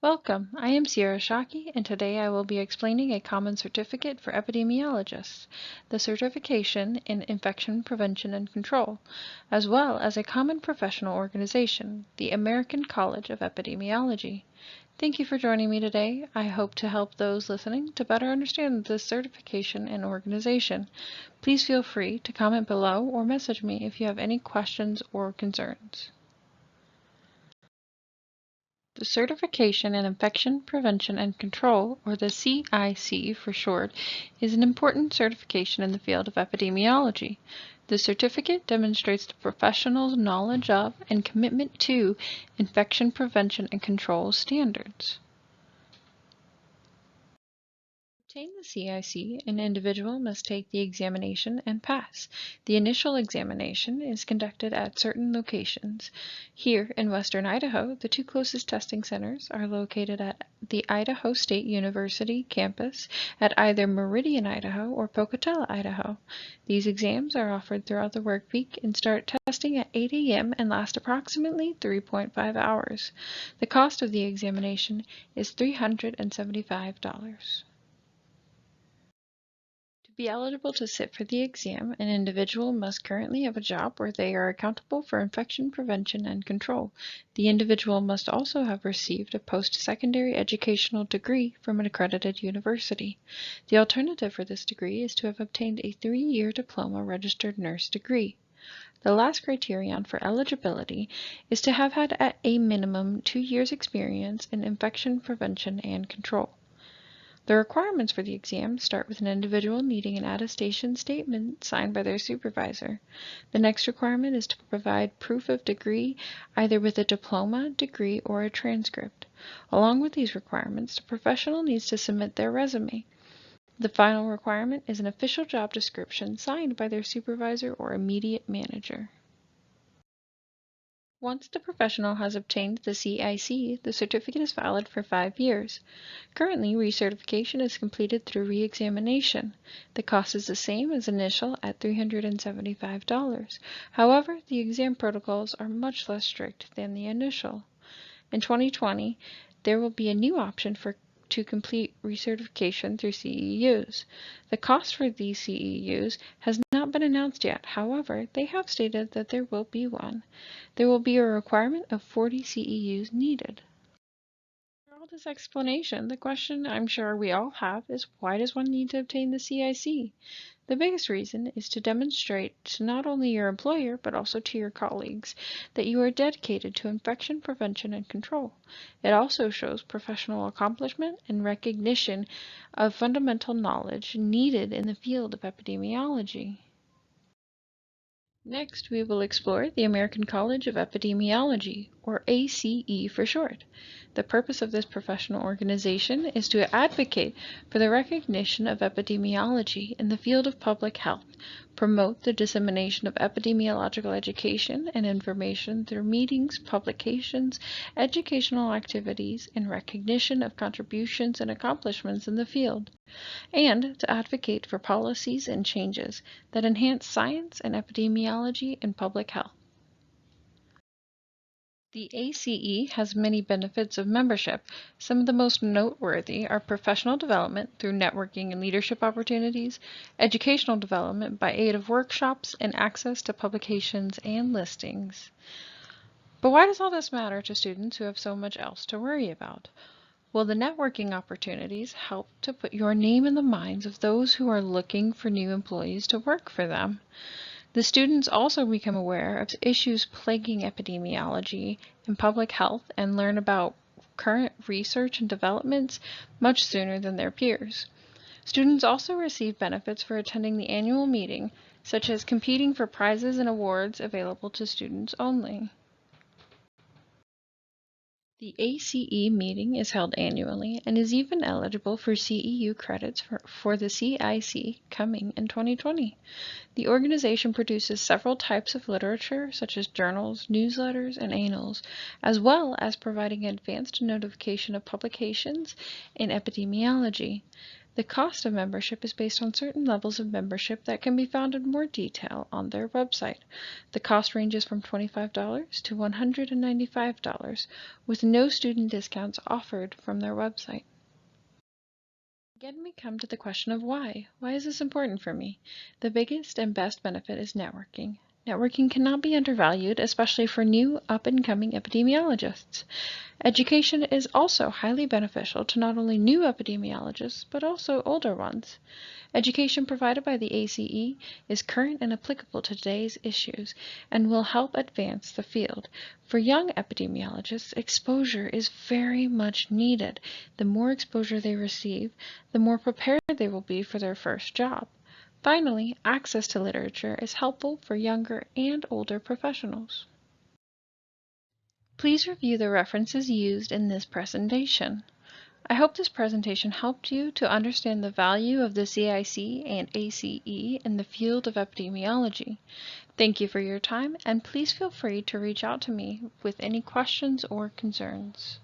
Welcome, I am Sierra Shockey, and today I will be explaining a common certificate for epidemiologists, the Certification in Infection Prevention and Control, as well as a common professional organization, the American College of Epidemiology. Thank you for joining me today. I hope to help those listening to better understand this certification and organization. Please feel free to comment below or message me if you have any questions or concerns. The Certification in Infection Prevention and Control, or the CIC for short, is an important certification in the field of epidemiology. The certificate demonstrates the professional's knowledge of and commitment to infection prevention and control standards. To obtain the CIC, an individual must take the examination and pass. The initial examination is conducted at certain locations. Here in western Idaho, the two closest testing centers are located at the Idaho State University campus at either Meridian, Idaho or Pocatello, Idaho. These exams are offered throughout the work week and start testing at 8 a.m. and last approximately 3.5 hours. The cost of the examination is $375. To be eligible to sit for the exam, an individual must currently have a job where they are accountable for infection prevention and control. The individual must also have received a post-secondary educational degree from an accredited university. The alternative for this degree is to have obtained a 3-year diploma registered nurse degree. The last criterion for eligibility is to have had at a minimum 2 years experience in infection prevention and control. The requirements for the exam start with an individual needing an attestation statement signed by their supervisor. The next requirement is to provide proof of degree, either with a diploma, degree, or a transcript. Along with these requirements, the professional needs to submit their resume. The final requirement is an official job description signed by their supervisor or immediate manager. Once the professional has obtained the CIC, the certificate is valid for 5 years. Currently, recertification is completed through re-examination. The cost is the same as initial at $375. However, the exam protocols are much less strict than the initial. In 2020, there will be a new option to complete recertification through CEUs. The cost for these CEUs has not been announced yet. However, they have stated that there will be one. There will be a requirement of 40 CEUs needed. For all this explanation, the question I'm sure we all have is, why does one need to obtain the CIC? The biggest reason is to demonstrate to not only your employer, but also to your colleagues, that you are dedicated to infection prevention and control. It also shows professional accomplishment and recognition of fundamental knowledge needed in the field of epidemiology. Next, we will explore the American College of Epidemiology, or ACE for short. The purpose of this professional organization is to advocate for the recognition of epidemiology in the field of public health, promote the dissemination of epidemiological education and information through meetings, publications, educational activities, and recognition of contributions and accomplishments in the field, and to advocate for policies and changes that enhance science and epidemiology in public health. The ACE has many benefits of membership. Some of the most noteworthy are professional development through networking and leadership opportunities, educational development by aid of workshops, and access to publications and listings. But why does all this matter to students who have so much else to worry about? Well, the networking opportunities help to put your name in the minds of those who are looking for new employees to work for them. The students also become aware of issues plaguing epidemiology and public health and learn about current research and developments much sooner than their peers. Students also receive benefits for attending the annual meeting, such as competing for prizes and awards available to students only. The ACE meeting is held annually and is even eligible for CEU credits for the CIC coming in 2020. The organization produces several types of literature, such as journals, newsletters, and annals, as well as providing advanced notification of publications in epidemiology. The cost of membership is based on certain levels of membership that can be found in more detail on their website. The cost ranges from $25 to $195, with no student discounts offered from their website. Again, we come to the question of why. Why is this important for me? The biggest and best benefit is networking. Networking cannot be undervalued, especially for new up-and-coming epidemiologists. Education is also highly beneficial to not only new epidemiologists, but also older ones. Education provided by the ACE is current and applicable to today's issues and will help advance the field. For young epidemiologists, exposure is very much needed. The more exposure they receive, the more prepared they will be for their first job. Finally, access to literature is helpful for younger and older professionals. Please review the references used in this presentation. I hope this presentation helped you to understand the value of the CIC and ACE in the field of epidemiology. Thank you for your time, and please feel free to reach out to me with any questions or concerns.